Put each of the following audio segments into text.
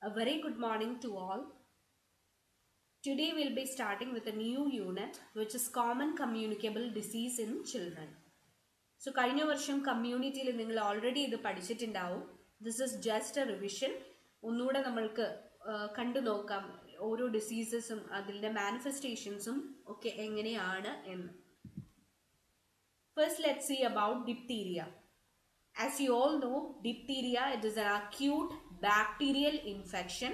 A very good morning to all. Today we'll be starting with a new unit which is common communicable disease in children. So കഴിഞ്ഞ വർഷം കമ്മ്യൂണിറ്റിയിൽ നിങ്ങൾ already ഇത് പഠിച്ചിട്ടുണ്ടാവും. This is just a revision. ഒന്നുകൂടെ നമ്മൾക്ക് കണ്ടു നോക്കാം ഓരോ ഡിസീസസും അതിൻ്റെ മാനിഫെസ്റ്റേഷൻസും ഒക്കെ എങ്ങനെയാണ് എന്ന്. First let's see about diphtheria. As you all know, diphtheria, it is an acute bacterial infection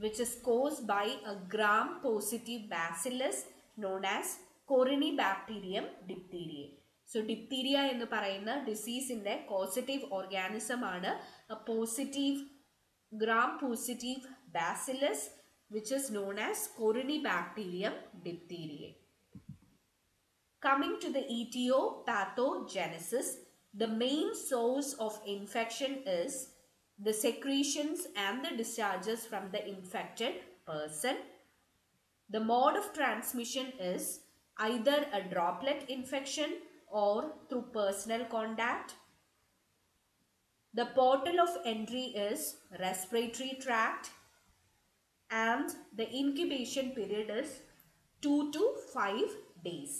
which is caused by a gram-positive bacillus known as Corynebacterium diphtheriae. So, diphtheria എന്ന് പറയുന്ന ഡിസീസിൻ്റെ കോസറ്റീവ് ഓർഗാനിസം ആണ് a positive gram-positive bacillus which is known as Corynebacterium diphtheriae. Coming to the etiopathogenesis, the main source of infection is the secretions and the discharges from the infected person. The mode of transmission is either a droplet infection or through personal contact. The portal of entry is respiratory tract and the incubation period is 2 to 5 days.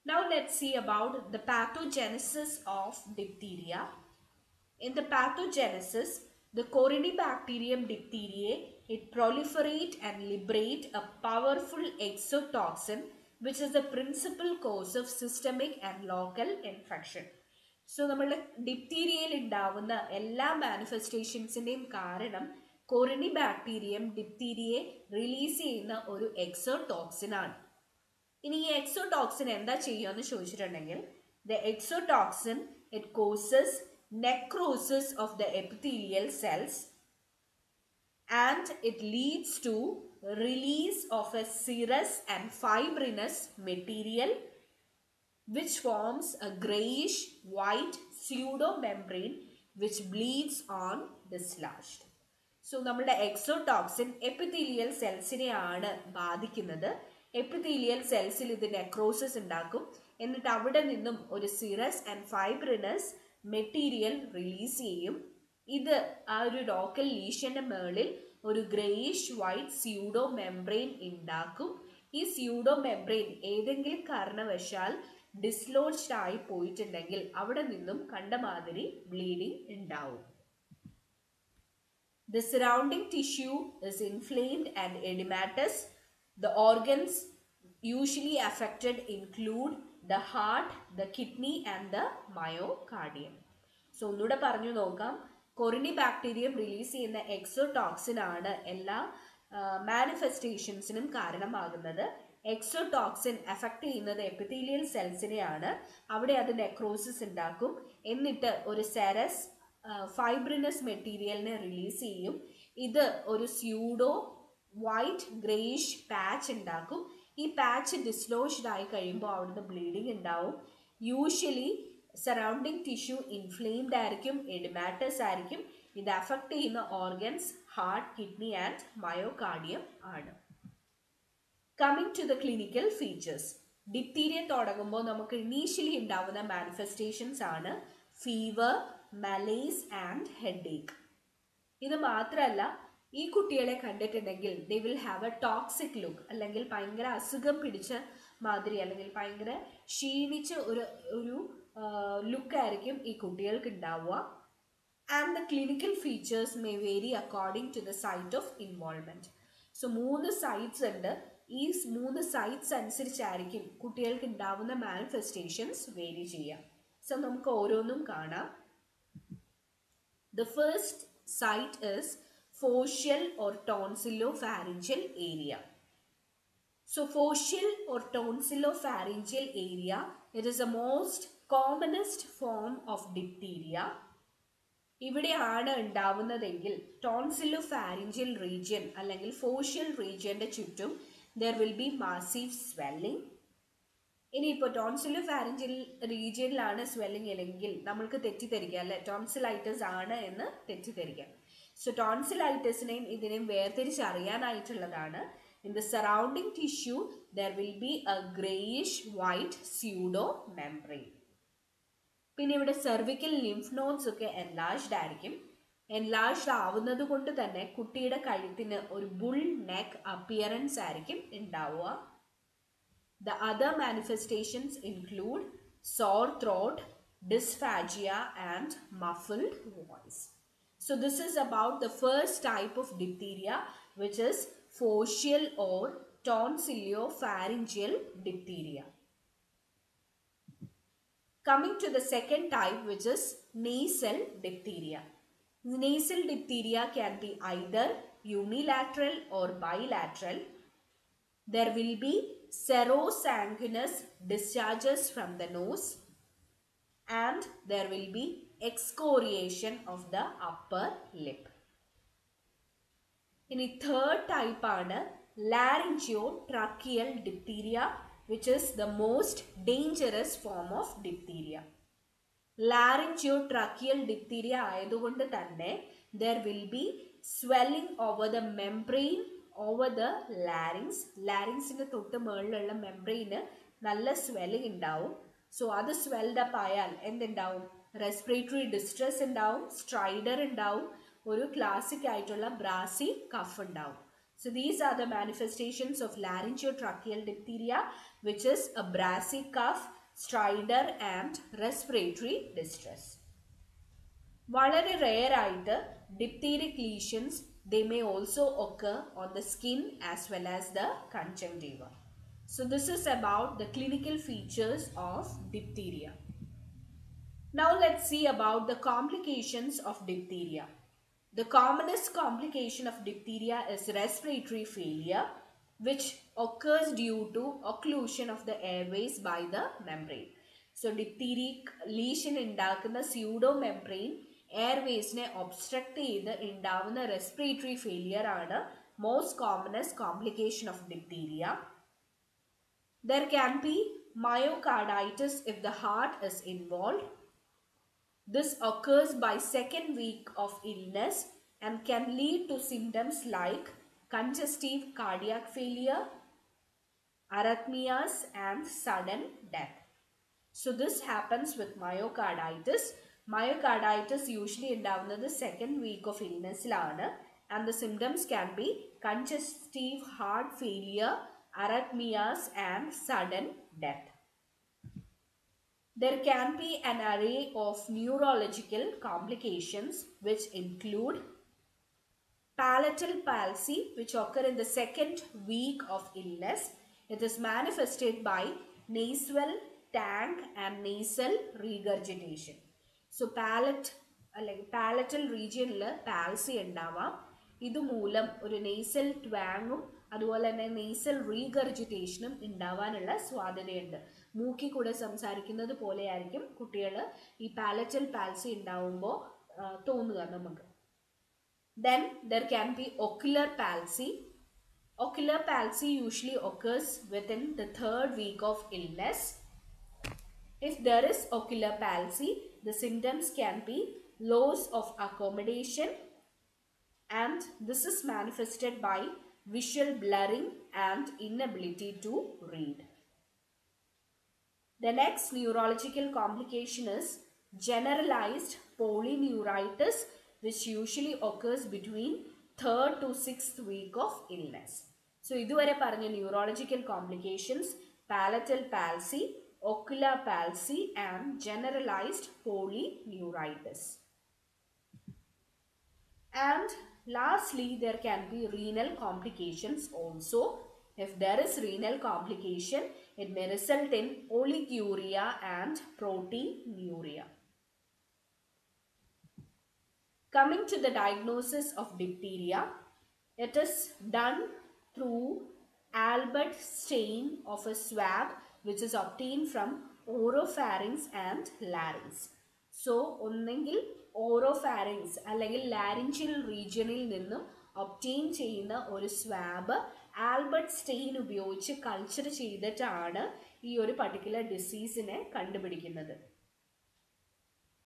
Now let's see about the pathogenesis of diphtheria. In the pathogenesis, the Corynebacterium diphtheriae, it proliferate and liberate a powerful exotoxin which is the principal cause of systemic and local infection. So, നമ്മളുടെ ഡിപ്തീരിയയിൽ ഉണ്ടാവുന്ന എല്ലാ മാനിഫെസ്റ്റേഷൻസിൻ്റെയും കാരണം Corynebacterium diphtheriae release ചെയ്യുന്ന ഒരു exotoxin ആണ്. ഇനി ഈ exotoxin എന്താ ചെയ്യുക എന്ന് ചോദിച്ചിട്ടുണ്ടെങ്കിൽ the exotoxin it causes necrosis of the epithelial cells and it leads to release of a serous and fibrinous material which forms a greyish white pseudomembrane which bleeds on dislodged. So നമ്മുടെ exotoxin epithelial സെൽസിനെയാണ് ബാധിക്കുന്നത്. Epithelial സെൽസിൽ ഇത് necrosis ഉണ്ടാക്കും. എന്നിട്ട് അവിടെ നിന്നും ഒരു cirrus and fibrinous material release ചെയ്യും. ഇത് ആ ഒരു ലോക്കൽ ലീഷന്റെ മേളിൽ ഒരു ഗ്രേയിഷ് വൈറ്റ് സ്യൂഡോ മെംബ്രെയിൻ ഉണ്ടാക്കും. ഈ സ്യൂഡോ മെംബ്രെയിൻ ഏതെങ്കിലും കാരണവശാൽ ഡിസ്ലോജ്ഡ് ആയി പോയിട്ടുണ്ടെങ്കിൽ അവിടെ നിന്നും കണ്ടമാതിരി ബ്ലീഡിംഗ് ഉണ്ടാവും. The surrounding tissue is inflamed and edematous. The organs usually affected include the heart, the kidney and the myocardium. So, ഒന്നുകൂടെ പറഞ്ഞു നോക്കാം. Corynebacterium റിലീസ് ചെയ്യുന്ന എക്സോടോക്സിൻ ആണ് എല്ലാ മാനിഫെസ്റ്റേഷൻസിനും കാരണമാകുന്നത്. എക്സോടോക്സിൻ അഫക്റ്റ് ചെയ്യുന്നത് എപ്പിത്തീലിയൽ സെൽസിനെയാണ്. അവിടെ അത് നെക്രോസിസ് ഉണ്ടാക്കും. എന്നിട്ട് ഒരു സെറസ് ഫൈബ്രിനസ് മെറ്റീരിയലിനെ റിലീസ് ചെയ്യും. ഇത് ഒരു സ്യൂഡോ വൈറ്റ് ഗ്രേയിഷ് പാച്ച് ഉണ്ടാക്കും. ഈ പാച്ച് ഡിസ്ലോജ്ഡ് ആയി കഴിയുമ്പോൾ അവിടുന്ന് ബ്ലീഡിങ് ഉണ്ടാവും. യൂഷ്വലി സറൗണ്ടിങ് ടിഷ്യൂ ഇൻഫ്ലെയിംഡ് ആയിരിക്കും, എഡിമാറ്റസ് ആയിരിക്കും. ഇത് അഫക്റ്റ് ചെയ്യുന്ന organs heart, kidney and myocardium ആണ്. Coming to the clinical features. Diphtheria തുടങ്ങുമ്പോൾ നമുക്ക് ഇനീഷ്യലി ഉണ്ടാവുന്ന മാനിഫെസ്റ്റേഷൻസ് ആണ് ഫീവർ, മലേസ് ആൻഡ് ഹെഡേക്ക്. ഇത് മാത്രമല്ല, ഈ കുട്ടികളെ കണ്ടിട്ടുണ്ടെങ്കിൽ they will have A toxic look, അല്ലെങ്കിൽ ഭയങ്കര അസുഖം പിടിച്ച മാതിരി, അല്ലെങ്കിൽ ഭയങ്കര ക്ഷീണിച്ച ഒരു ലുക്കായിരിക്കും ഈ കുട്ടികൾക്ക് ഉണ്ടാവുക. And the clinical features may vary according to the site of involvement. So 3 sites ഉണ്ട്. ഈ 3 സൈറ്റ്സ് അനുസരിച്ചായിരിക്കും കുട്ടികൾക്ക് ഉണ്ടാവുന്ന മാനിഫെസ്റ്റേഷൻസ് വേരി ചെയ്യുക. സോ നമുക്ക് ഓരോന്നും കാണാം. The first site is facial or tonsillopharyngeal area. So facial or tonsillopharyngeal area, it is the most commonest form of diphtheria. ഇവിടെയാണ് ഉണ്ടാവുന്നതെങ്കിൽ ടോൺസിലോഫാരിഞ്ചിയൽ റീജിയൻ അല്ലെങ്കിൽ ഫോഷ്യൽ റീജിയന്റെ ചുറ്റും there will be massive swelling. ഇനിയിപ്പോൾ ടോൺസിലോഫാരിഞ്ചിയൽ റീജിയനിലാണ് സ്വെല്ലിംഗ് അല്ലെങ്കിൽ നമ്മൾക്ക് തെറ്റിദ്ധരിക്കാം അല്ലെ, ടോൺസിലൈറ്റിസ് ആണ് എന്ന് തെറ്റിദ്ധരിക്കാം. സോ ടോൺസിലൈറ്റിസിനെയും ഇതിനെയും വേർതിരിച്ചറിയാനായിട്ടുള്ളതാണ്. In the surrounding tissue there will be a greyish white pseudomembrane. പിന്നെ ഇവിടെ സെർവിക്കൽ ലിംഫ് നോഡ്സ് ഒക്കെ എൻലാർജ്ഡ് ആയിരിക്കും. എൻലാർജ്ഡ് ആവുന്നത് കൊണ്ട് തന്നെ കുട്ടിയുടെ കഴുത്തിന് ഒരു ബുൾ നെക്ക് അപ്പിയറൻസ് ആയിരിക്കും ഉണ്ടാവുക. The other manifestations include sore throat, dysphagia and muffled voice. So this is about the first type of diphtheria, which is phoceal or tonsillopharyngeal diphtheria. Coming to the second type, which is nasal diphtheria. Nasal diphtheria can be either unilateral or bilateral. There will be serosanguinous discharges from the nose and there will be excoriation of the upper lip. In the third type ആണ് laryngeotracheal diphtheria, which is the most dangerous form of diphtheria. Laryngeotracheal diphtheria ആയതുകൊണ്ട് തന്നെ there will be swelling over the membrane over the larynx. Larynxിന്റെ തൊട്ട് മുകളിലുള്ള membrane നല്ല swelling ഉണ്ടാവും. So അത് സ്വെൽഡ് up ആയാൽ എന്തുണ്ടാവും? റെസ്പിറേറ്ററി ഡിസ്ട്രെസ് ഉണ്ടാവും, സ്ട്രൈഡർ ഉണ്ടാവും, ഒരു ക്ലാസിക് ആയിട്ടുള്ള ബ്രാസി കഫ് ഉണ്ടാവും. So these are the manifestations of laryngeotracheal diphtheria, which is a brassy cough, stridor and respiratory distress. വളരെ rare ആയിട്ട് diphtheric lesions, they may also occur on the skin as well as the conjunctiva. So this is about the clinical features of diphtheria. Now let's see about the complications of diphtheria. The commonest complication of diphtheria is respiratory failure, which occurs due to occlusion of the airways by the membrane. So diphtheric lesion ഉണ്ടാക്കുന്ന pseudo membrane എയർവേസിനെ obstruct ചെയ്ത് ഉണ്ടാവുന്ന respiratory failure ആണ് most commonest complication of diphtheria. There can be myocarditis if the heart is involve. This occurs by second week of illness and can lead to symptoms like congestive cardiac failure, arrhythmias and sudden death. So this happens with myocarditis. Myocarditis usually ഉണ്ടാവുന്നത് second week of illnessലാണ് and the symptoms can be congestive heart failure, arrhythmias and sudden death. There can be an array of neurological complications which include palatal palsy, which occur in the second week of illness. It is manifested by nasal tank and nasal regurgitation. So palatal region palsy ഉണ്ടാവാം. ഇതുമൂലം ഒരു nasal twangും അതുപോലെ തന്നെ nasal regurgitationും ഉണ്ടാവാനുള്ള സാധ്യതയുണ്ട്. മൂക്കി കൂടെ സംസാരിക്കുന്നത് പോലെയായിരിക്കും കുട്ടികൾ ഈ palatal palsy ഉണ്ടാവുമ്പോൾ തോന്നുക നമുക്ക്. Then there can be ocular palsy. Ocular palsy usually occurs within the third week of illness. If there is ocular palsy, the symptoms can be loss of accommodation and this is manifested by visual blurring and inability to read. The next neurological complication is generalized polyneuritis, which usually occurs between 3rd to 6th week of illness. So ഇതുവരെ പറഞ്ഞ neurological complications palatal palsy, ocular palsy and generalized polyneuritis. And lastly, there can be renal complications also. If there is renal complication, it may result in oliguria and proteinuria. Coming to the diagnosis of diphtheria, it is done through Albert stain of a swab which is obtained from oropharynx and larynx. So, ഒന്നെങ്കിൽ oropharynx അല്ലെങ്കിൽ laryngeal regionിൽ നിന്നും obtain ചെയ്യുന്ന ഒരു swab Albert stain ഉപയോഗിച്ച് culture ചെയ്തിട്ടാണ് ഈ ഒരു particular ഡിസീസിനെ കണ്ടുപിടിക്കുന്നത്.